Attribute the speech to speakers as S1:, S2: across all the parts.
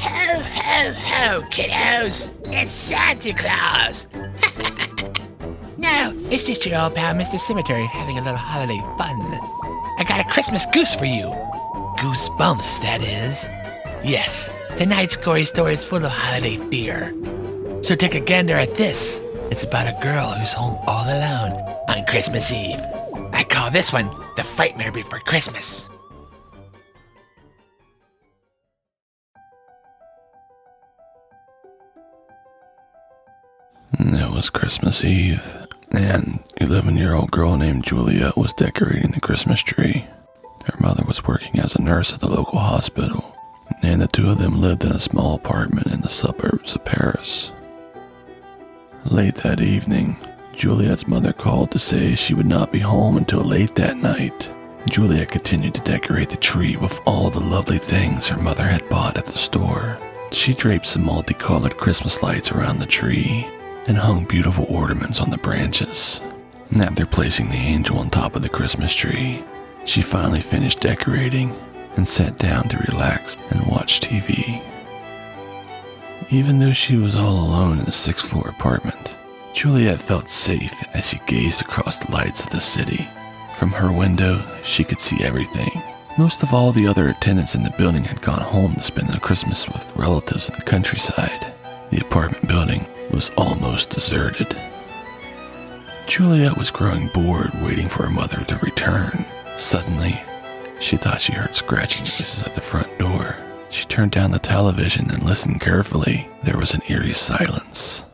S1: Ho, ho, ho, kiddos! It's Santa Claus! No, it's just your old pal MrCemetery having a little holiday fun. I got a Christmas goose for you. Goosebumps, that is. Yes, tonight's gory story is full of holiday fear. So take a gander at this. It's about a girl who's home all alone on Christmas Eve. I call this one the Fright Before Christmas.
S2: It was Christmas Eve, and 11-year-old girl named Juliet was decorating the Christmas tree. Her mother was working as a nurse at the local hospital, and the two of them lived in a small apartment in the suburbs of Paris. Late that evening, Juliet's mother called to say she would not be home until late that night. Juliet continued to decorate the tree with all the lovely things her mother had bought at the store. She draped some multicolored Christmas lights around the tree and hung beautiful ornaments on the branches. After placing the angel on top of the Christmas tree, she finally finished decorating and sat down to relax and watch TV. Even though she was all alone in the 6th floor apartment, Juliet felt safe as she gazed across the lights of the city. From her window, she could see everything. Most of all the other attendants in the building had gone home to spend the Christmas with relatives in the countryside. The apartment building was almost deserted. Juliet was growing bored waiting for her mother to return. Suddenly, she thought she heard scratching noises at the front door. She turned down the television and listened carefully. There was an eerie silence.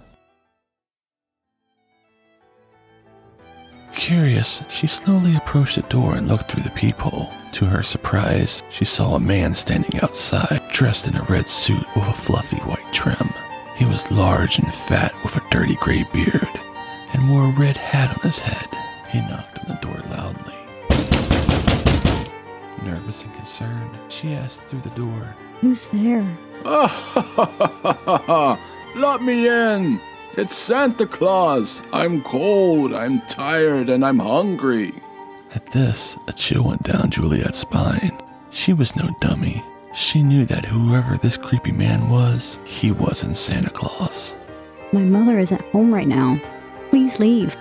S2: Curious, she slowly approached the door and looked through the peephole. To her surprise, she saw a man standing outside, dressed in a red suit with a fluffy white trim. He was large and fat with a dirty gray beard and wore a red hat on his head. He knocked on the door loudly. Nervous and concerned, she asked through the door,
S3: "Who's there?"
S4: Let me in! It's Santa Claus! I'm cold, I'm tired, and I'm hungry.
S2: At this, a chill went down Juliet's spine. She was no dummy. She knew that whoever this creepy man was, he wasn't Santa Claus.
S3: "My mother isn't home right now. Please leave."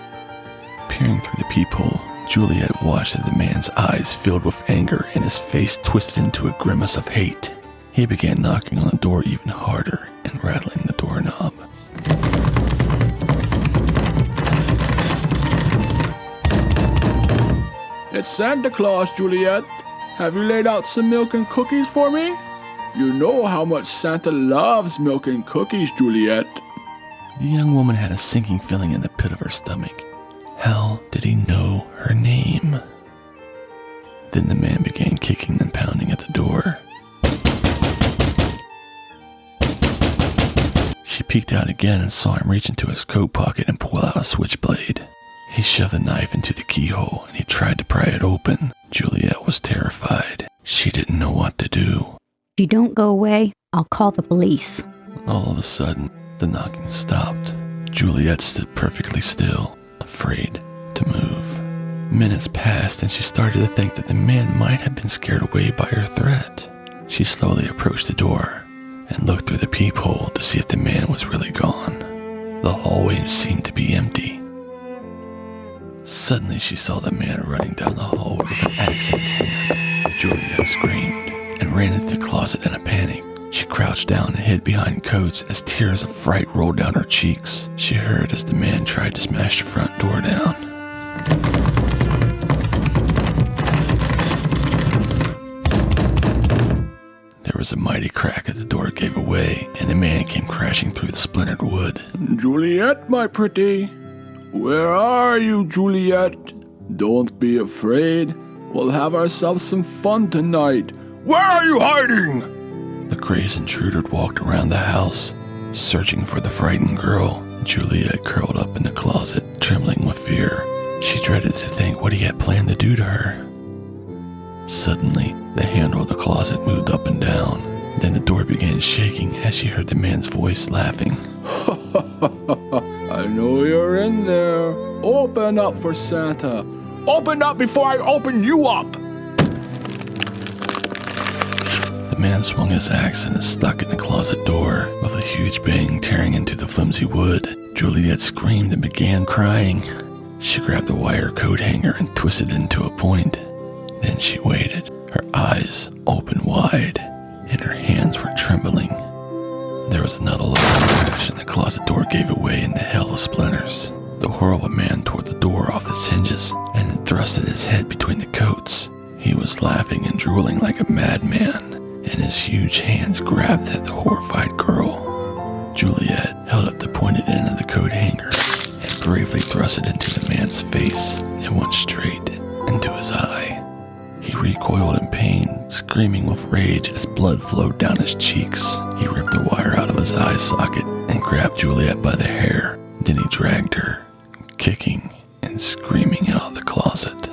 S2: Peering through the peephole, Juliet watched as the man's eyes filled with anger and his face twisted into a grimace of hate. He began knocking on the door even harder and rattling the doorknob.
S4: It's Santa Claus, Juliet. Have you laid out some milk and cookies for me? You know how much Santa loves milk and cookies, Juliet.
S2: The young woman had a sinking feeling in the pit of her stomach. How did he know her name? Then the man began kicking and pounding at the door. She peeked out again and saw him reach into his coat pocket and pull out a switchblade. He shoved the knife into the keyhole and he tried to pry it open. Juliet was terrified. She didn't know what to do.
S3: "If you don't go away, I'll call the police."
S2: All of a sudden, the knocking stopped. Juliet stood perfectly still, afraid to move. Minutes passed and she started to think that the man might have been scared away by her threat. She slowly approached the door and looked through the peephole to see if the man was really gone. The hallway seemed to be empty. Suddenly she saw the man running down the hallway with an axe in his hand. Juliet screamed and ran into the closet in a panic. She crouched down and hid behind coats as tears of fright rolled down her cheeks. She heard as the man tried to smash the front door down. There was a mighty crack as the door gave away, and a man came crashing through the splintered wood.
S4: Juliet, my pretty. Where are you, Juliet? Don't be afraid. We'll have ourselves some fun tonight. Where are you hiding?
S2: The crazed intruder walked around the house, searching for the frightened girl. Juliet curled up in the closet, trembling with fear. She dreaded to think what he had planned to do to her. Suddenly, the handle of the closet moved up and down. Then the door began shaking as she heard the man's voice laughing.
S4: I know you're in there. Open up for Santa. Open up before I open you up!
S2: The man swung his axe and it stuck in the closet door, with a huge bang tearing into the flimsy wood. Juliet screamed and began crying. She grabbed a wire coat hanger and twisted it into a point. Then she waited, her eyes open wide, and her hands were trembling. There was another loud crash and the closet door gave away in the hail of splinters. The horrible man tore the door off its hinges and then thrusted his head between the coats. He was laughing and drooling like a madman, and his huge hands grabbed at the horrified girl. Juliet held up the pointed end of the coat hanger and bravely thrust it into the man's face. It went straight into his eye. He recoiled in pain, screaming with rage as blood flowed down his cheeks. He ripped the wire out of his eye socket and grabbed Juliet by the hair. Then he dragged her, kicking and screaming out of the closet.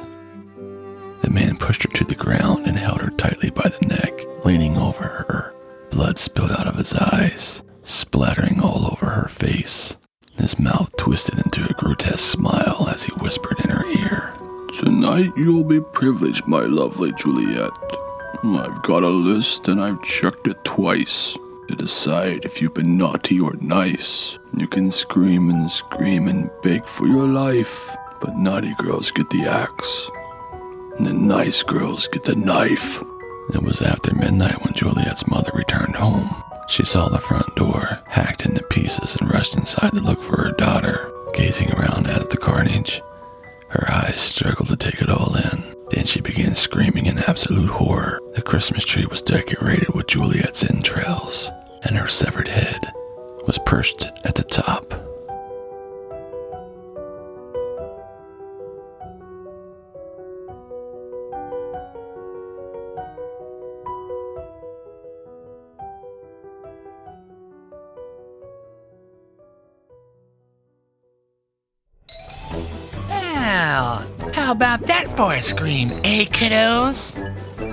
S2: The man pushed her to the ground and held her tightly by the neck, leaning over her. Blood spilled out of his eyes, splattering all over her face. His mouth twisted into a grotesque smile as he whispered in her ear.
S4: Tonight you'll be privileged, my lovely Juliet. I've got a list and I've checked it twice to decide if you've been naughty or nice. You can scream and beg for your life, but naughty girls get the axe, and the nice girls get the knife.
S2: It was after midnight when Juliet's mother returned home. She saw the front door hacked into pieces and rushed inside to look for her daughter. Gazing around at the carnage, her eyes struggled to take it all in. Then she began screaming in absolute horror. The Christmas tree was decorated with Juliet's entrails, and her severed head was perched at the top.
S1: Well, how about that for a scream, eh, kiddos?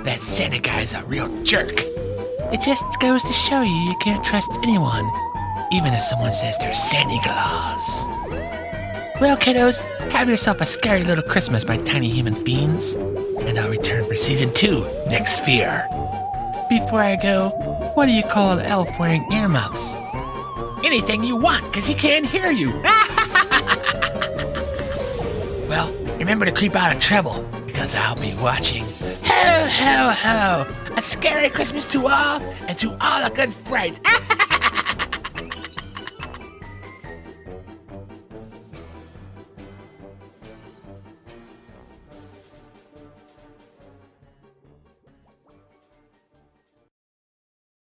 S1: That Santa guy's a real jerk. It just goes to show you can't trust anyone, even if someone says they're Santa Claus. Well, kiddos, have yourself a scary little Christmas, my tiny human fiends, and I'll return for season 2 next sphere. Before I go, what do you call an elf wearing earmuffs? Anything you want, because he can't hear you. Well, remember to creep out of trouble, because I'll be watching. Ho, ho, ho! A scary Christmas to all, and to all a good fright.